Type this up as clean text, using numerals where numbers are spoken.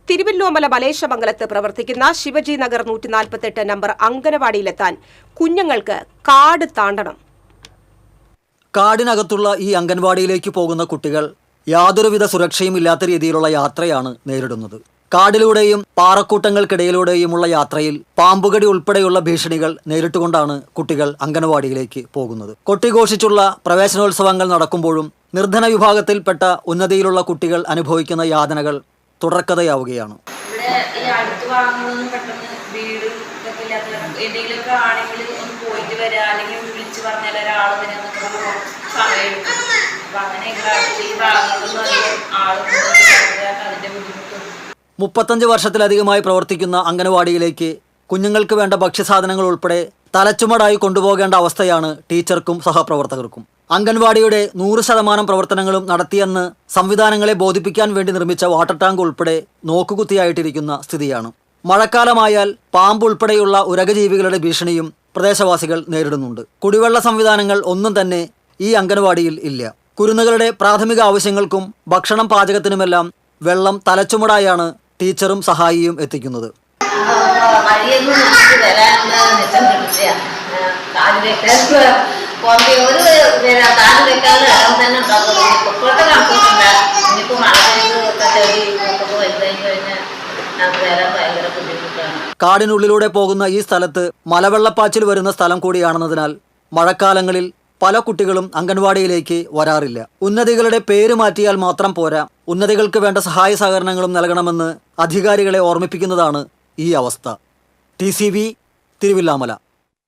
തിരുവല്ലോമല മലേശമംഗലത്ത് പ്രവർത്തിക്കുന്ന ശിവജി നഗർ 148 നമ്പർ അംഗനവാടിയിലെത്താൻ കുഞ്ഞുങ്ങൾക്ക് കാട് താണ്ടണം. കാടിനകത്തുള്ള ഈ അംഗൻവാടിയിലേക്ക് പോകുന്ന കുട്ടികൾ യാതൊരുവിധ സുരക്ഷയും ഇല്ലാത്ത രീതിയിലുള്ള യാത്രയാണ് നേരിടുന്നത്. കാടിലൂടെയും പാറക്കൂട്ടങ്ങൾക്കിടയിലൂടെയുമുള്ള യാത്രയിൽ പാമ്പുകടി ഉൾപ്പെടെയുള്ള ഭീഷണികൾ നേരിട്ടുകൊണ്ടാണ് കുട്ടികൾ അംഗനവാടിയിലേക്ക് പോകുന്നത്. കൊട്ടിഘോഷിച്ചുള്ള പ്രവേശനോത്സവങ്ങൾ നടക്കുമ്പോഴും നിർധന വിഭാഗത്തിൽപ്പെട്ട ഉന്നതിയിലുള്ള കുട്ടികൾ അനുഭവിക്കുന്ന യാതനകൾ തുടർക്കഥയാവുകയാണ്. മുപ്പത്തഞ്ച് വർഷത്തിലധികമായി പ്രവർത്തിക്കുന്ന അംഗനവാടിയിലേക്ക് കുഞ്ഞുങ്ങൾക്ക് വേണ്ട ഭക്ഷ്യസാധനങ്ങൾ ഉൾപ്പെടെ തലച്ചുമടായി കൊണ്ടുപോകേണ്ട അവസ്ഥയാണ് ടീച്ചർക്കും സഹപ്രവർത്തകർക്കും. അംഗൻവാടിയുടെ 100% പ്രവർത്തനങ്ങളും നടത്തിയെന്ന് സംവിധാനങ്ങളെ ബോധിപ്പിക്കാൻ വേണ്ടി നിർമ്മിച്ച വാട്ടർ ടാങ്ക് ഉൾപ്പെടെ നോക്കുകുത്തിയായിട്ടിരിക്കുന്ന സ്ഥിതിയാണ്. മഴക്കാലമായാൽ പാമ്പ് ഉൾപ്പെടെയുള്ള ഉരകജീവികളുടെ ഭീഷണിയും പ്രദേശവാസികൾ നേരിടുന്നുണ്ട്. കുടിവെള്ള സംവിധാനങ്ങൾ ഒന്നും തന്നെ ഈ അംഗൻവാടിയിൽ ഇല്ല. കുരുന്നുകളുടെ പ്രാഥമിക ആവശ്യങ്ങൾക്കും ഭക്ഷണം പാചകത്തിനുമെല്ലാം വെള്ളം തലച്ചുമടായാണ് ടീച്ചറും സഹായിയും എത്തിക്കുന്നത്. കാടിനുള്ളിലൂടെ പോകുന്ന ഈ സ്ഥലത്ത് മലവെള്ളപ്പാച്ചിൽ വരുന്ന സ്ഥലം കൂടിയാണെന്നതിനാൽ മഴക്കാലങ്ങളിൽ പല കുട്ടികളും അംഗൻവാടിയിലേക്ക് വരാറില്ല. ഉന്നതികളുടെ പേര് മാറ്റിയാൽ മാത്രം പോരാ, ഉന്നതികൾക്ക് വേണ്ട സഹായ സഹകരണങ്ങളും നൽകണമെന്ന് അധികാരികളെ ഓർമ്മിപ്പിക്കുന്നതാണ് ഈ അവസ്ഥ. TCV തിരുവില്ലാമല.